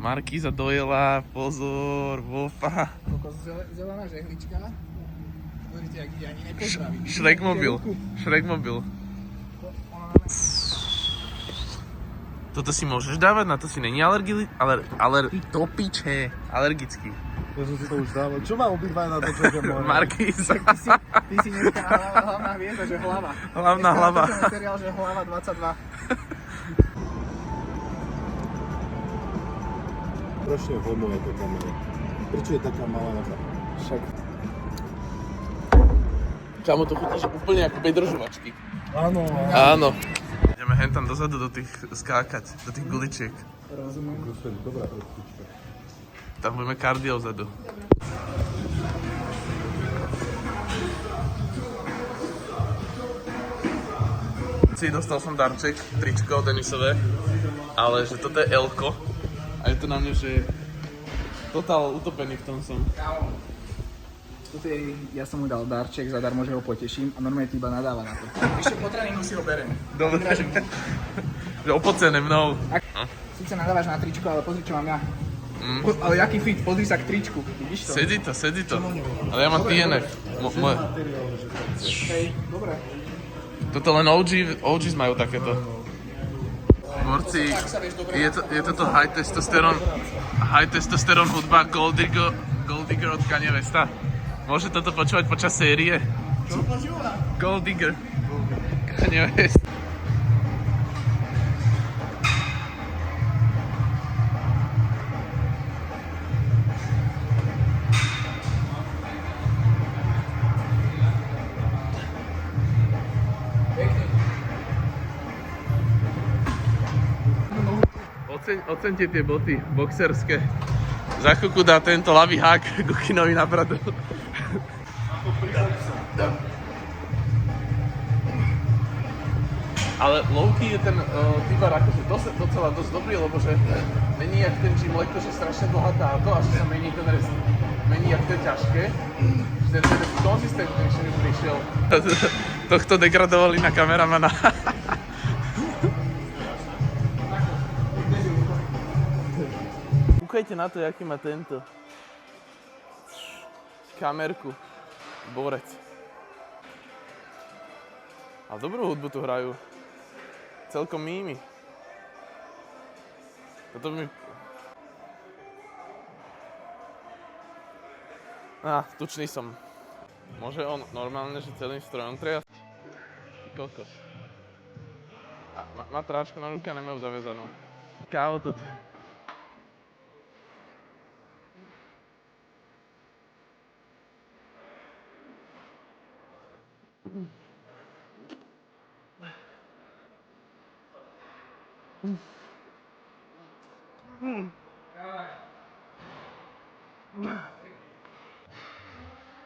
Markíza dojela, pozor, vofa. Zelená žehlička. Pozrite, jak ide, ani nepozdraví. Shrek mobil. Toto si môžeš dávať, na to si není to piče, alergický. Ja som si to už dával. Čo má obidva na to, čo je moje? Markíza. Ty si dneska hlavná hviezda, že hlava. Hlavná hlava. Dneska materiál, že hlava 22. Strašne homuje to kamera. Prečo je taká malá naša? Však. Kámo, to chutíš úplne ako bedržovačky. Áno. Áno. Ideme hentam dozadu do tých skákať, do tých guličiek. Rozumiem. Dobrá predstička. Tam budeme kardio vzadu. Dostal som darček, tričko tenisové, ale že toto je L-ko a je to na mne, že totál utopený v tom som. Ja som mu dal darček, zadarmo, že ho poteším a normálne ti iba nadáva na to. Ešte po tréningu si ho berem. Dobre. Že opocené mnou. Sice nadávaš na tričko, ale pozri, čo mám ja. Ale jaký fit, pozri sa k tričku, vidíš to? Sedí to. Ale ja mám TNF. Hej, dobre. Toto len OGs majú takéto. Borci, je toto high testosterón hudba Gold Digger od Kanye Westa. Môže toto počúvať počas série? Čo počúva? Gold Digger. Kanye West. Oceňte tie boty, boxerské. Za chvíľku dá tento ľavý hák Gukinovi na bradu. Ale low-key je ten Tibar akože docela dosť dobrý, lebo že není jak ten gym lekko, že strašne bohatá to a že sa mení ten rest. Mení jak to je ťažké. Že ten konzistentnejšie mi prišiel. Tohto degradovali na kameramana. Kúkajte na to, aký má tento kamerku, borec. A dobrú hudbu tu hrajú. Celkom mými. Toto mi... tučný som. Môže on normálne, že celým strojom triasť? Kokos. Má tráčku na ruke a nemajú zaviazanú. Kávo toto.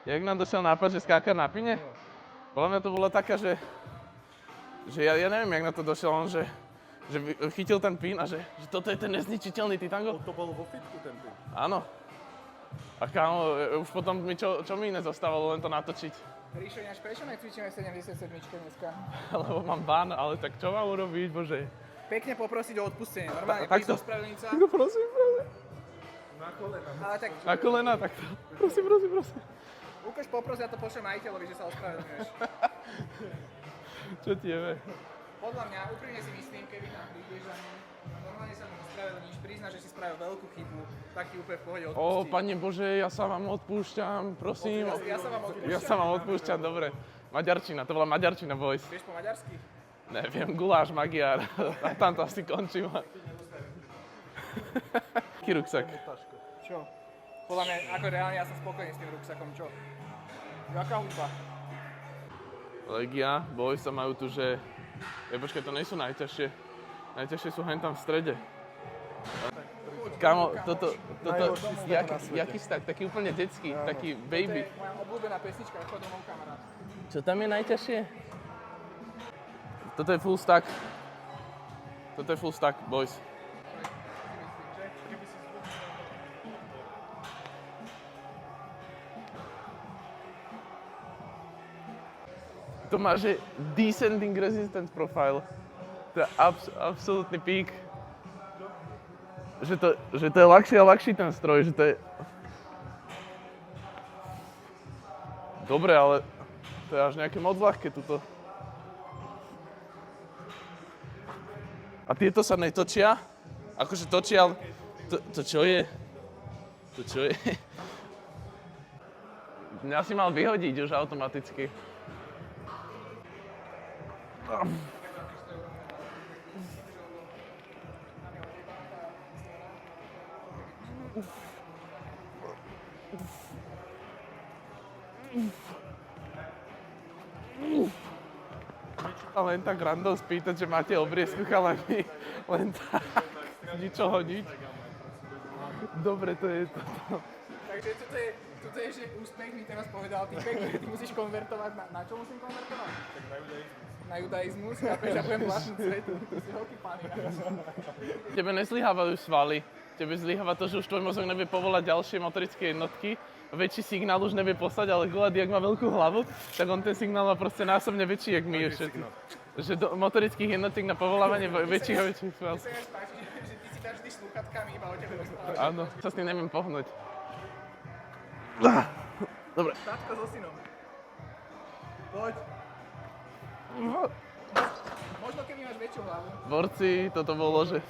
Jak nám došiel nápad, že skákať na pine? Podľa mňa to bola taká, že ja neviem, jak na to došiel on, že chytil ten pin a že toto je ten nezničiteľný Titango. To bolo vo fitku ten pin. Áno. A kámo, už potom mi čo mi iné zostávalo, len to natočiť. Ríšo, ináč prečo necvičíme 77 dneska? Lebo mám ban, ale tak čo mám urobiť, bože? Pekne poprosiť o odpustenie, normálne Takto. prísť do spravedlnica. Takto, prosím. Na kolena. Ale tak, Na kolena, takto. Prosím. Ukáž poprosi, ja to pošlem majiteľovi, že sa ospravedlňuješ. Čo ti je? Podľa mňa, úprimne si myslím, keby tam prídeš a normálne sa mu ospravedlníš, priznáš, že si spravil veľkú chybu, tak ti úplne v pohode odpustí. Pane Bože, ja sa vám odpúšťam, prosím. Ja sa vám odpúšťam. Dobre. Maďarčina, to bola Maďarčina, boys. Vieš po maďarsky? Neviem, guláš, Magyar. A tam to asi končím. Aký ruksak? Čo? Podľa mňa, ako reálne, ja som spokojný s tým ruksakom, čo? Jaká hudba? Legia, boys sa majú tu, že... počkaj, to nie sú najťažšie. Najťažšie sú hen tam v strede. Kámo, toto jaký stack, taký úplne detský, taký baby. To je moja obľúbená pesnička, chod domov, kamarát. Čo tam je najťažšie? Toto je full stack. Boys. To má, že descending resistance profile. To je absolútny pík. že to je ľahšie a ľahší ten stroj, že to je... Dobre, ale to je až nejaké moc ľahké tuto. A tieto sa netočia? Akože točia, ale... To čo je? To čo je? Mňa si mal vyhodiť už automaticky. A len tak random spýtať, že máte obriezku chalani. Len tak. Ničoho nič. Dobre, to je to. Takže toto je, že úspech mi teraz povedal týpek, že ty musíš konvertovať na čo musím konvertovať? Na judaizmus, chápeš, ja budem vlastnúť svetu, ty si veľký panik. Tebe nezlyhávajú svaly, tebe zlyháva to, že už tvoj mozog nevie povolať ďalšie motorické jednotky, väčší signál už nevie poslať, ale Gulady, ak má veľkú hlavu, tak on ten signál má proste násobne väčší, jak my všetci. Že do motorických jednotiek na povolávanie väčších a väčších sval. Mne sa viac páči, že ty si dáš vždy slúchatkami iba o tebe rozprávať. Áno, sa s tým neviem pohnúť. Dobre. Tatko so synom. Poď. Možno keby máš väčšiu hlavu. Borci, toto bolo, že...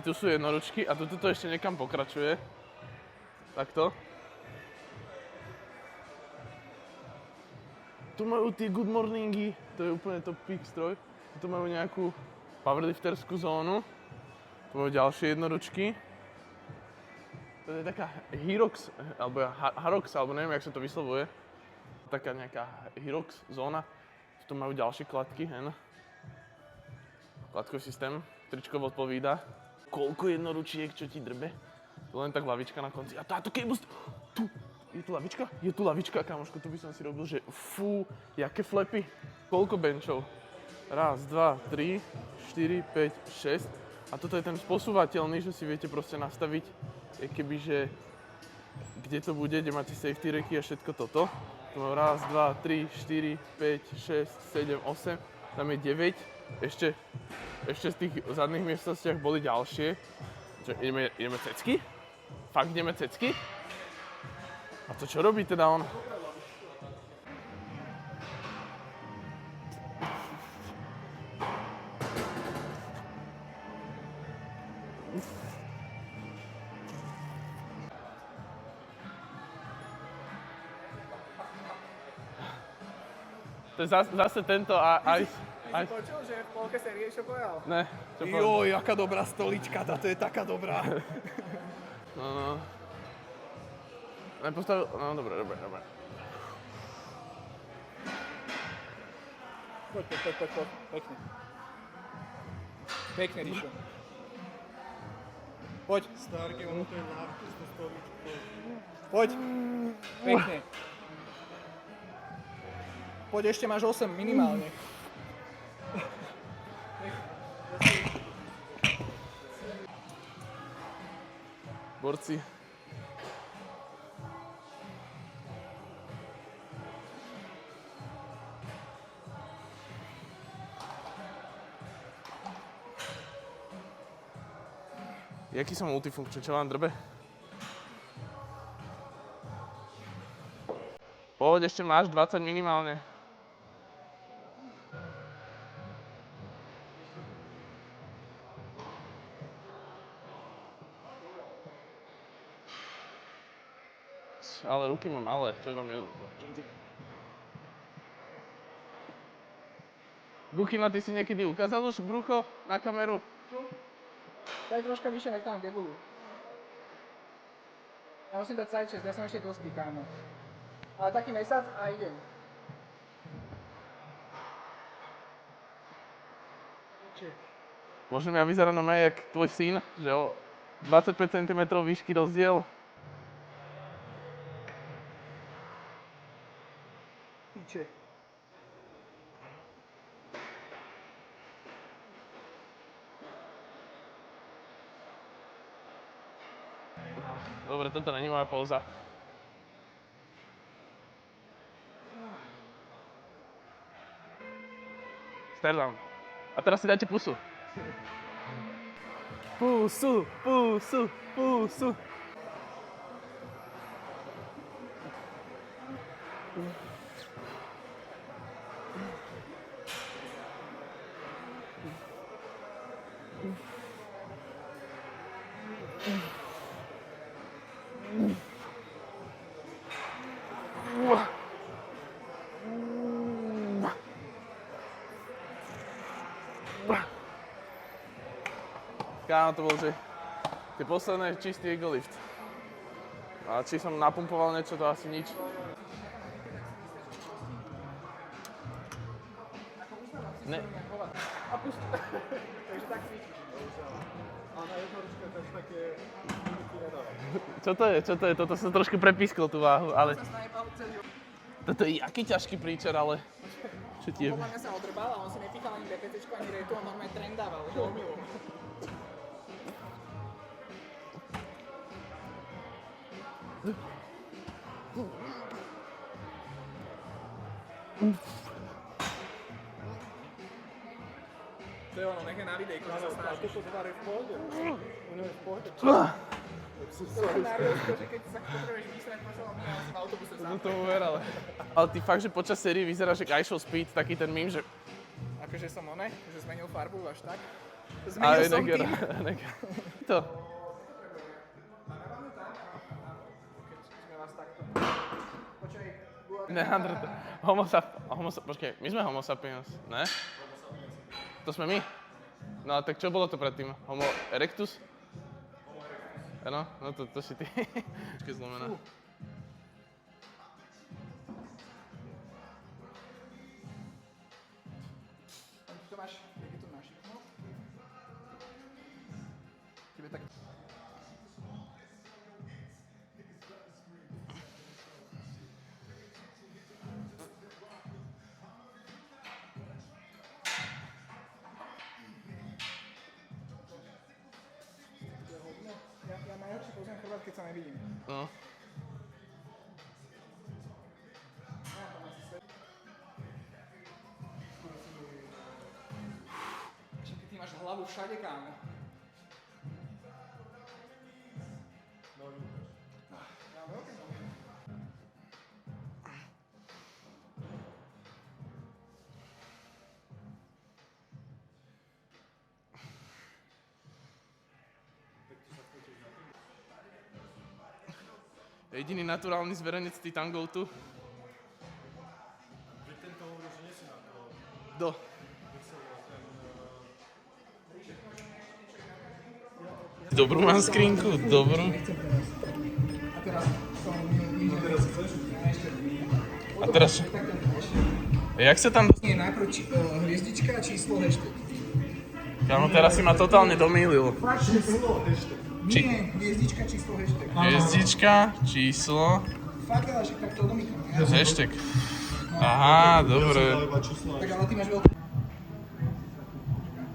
Tu sú jednoručky a tu ešte niekam pokračuje. Takto. Tu majú tie good morningy, to je úplne top peak stroj. Tu majú nejakú powerlifterskú zónu. Tu majú ďalšie jednoručky. To je taká Hyrox, alebo Harox, alebo neviem, jak sa to vyslovuje. Taká nejaká Hyrox zóna. Tu majú ďalšie kladky, hen. Kladkový systém, tričko odpovída. Koľko jednoručiek, čo ti drbe? Tu len tak lavička na konci. A táto cable... Tu! Je tu lavička? Je tu lavička, kamoško, tu by som si robil, že fú, jaké flepy. Koľko benchov? Raz, dva, 3, 4, 5, 6. A toto je ten posúvateľný, že si viete proste nastaviť, kebyže kde to bude, kde máte safety racky a všetko toto. Tu mám raz, dva, 3, 4, 5, 6, 7, 8, tam je 9. Ešte z tých zadných miestnostiach boli ďalšie. Čo, ideme cecky? Fakt ideme cecky? A to čo robí teda on? To je zase tento ice. Ty si počul, že v polke série čo povedal? Ne, čo povedal? Joj, aká dobrá stolička, táto je taká dobrá. No. Nepostavil... No, dobre. Poď. Pekne. Pekne, Ríšo. Poď. Starky, ono to je ľahké s tou stoličkou. Poď. Pekne. Poď, ešte máš 8 minimálne. Borci. Jaký som multifunkčný, čo vám drbe? Poď, ešte máš 20 minimálne. Ale ruky mám malé, čo je vám Bukina, ty si niekedy ukázal už brucho na kameru? Daj troška vyššie, nech tam gebulu. Ja musím dať side chest, ja som ešte tlstý, kámo. Ale taký mesiac a idem. Možno ja vyzerám na jak tvoj syn, že o 25 cm výšky rozdiel. Piče. Dobre, toto není moja póza. Stare down. A teraz si dajte pusu. Pusu, pusu, pusu. Kámo, to bol, že tie posledné čistý ego lift. A či som napumpoval niečo, to asi nič. Ne. A pust. Takže tak cvičíš. A na jednoručke to je také... Čo to je? Čo to je? Toto som trošku prepískol tú váhu, ale... Sa snajpal celý... Toto je jaký ťažký príčer, ale... Čo ti je? Podľa mňa sa odrbal a on si nepýchal ani BPCčko, ani retu, on normálne trendával, že omylom. To je ono, nech je na videjku, že sa snaží. to tvar je v pohode. On je v pohode. To je najlepšie, že keď sa potrebuješ vysrať po celom dňu, asi v autobuse No sám. tomu ver, ale ty fakt, že počas série vyzeráš jak I Shall Speed, taký ten meme, že... Akože som že zmenil farbu až tak. Aj, Zmenil som tým. To. Sme vás takto. Počkaj, Ne, počkej, my sme homo sapiens, ne? To sme my. No a tak čo bolo to predtým? Homo erectus? Áno, no to si ty. Počkej, zlomená. to máš, jak je to našikno? Tebe tak... Ja najlepšie poznám chrbát, keď sa nevidím. No. Však ty máš hlavu všade, kámo. Ja mám veľké nohy. Jediný naturálny zverenec Titangov tu. Tento hovorí, že nie si na to. Do. Dobrú mám skrinku, dobrú. A teraz som... A teraz čo? Jak sa tam... Nie, najprv hviezdička a číslo hashtag. Kámo, teraz si ma totálne domýlil. Nie, hviezdička, číslo hashtag. Hviezdička, číslo, Fakt, ale však tak to domýkam. hashtag. Aha, dobre. Iba číslo. Tak ale ty máš veľký...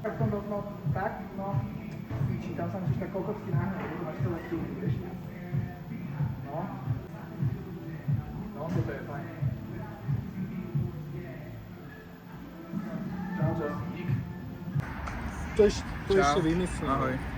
Tak to, no, tak, no. Cvičím, tam sa musíš tak kokocky náhňať, lebo máš celé ty, vieš. No. No, toto je fajn. Čau, čau. Dík. To ešte vymyslím. Ahoj.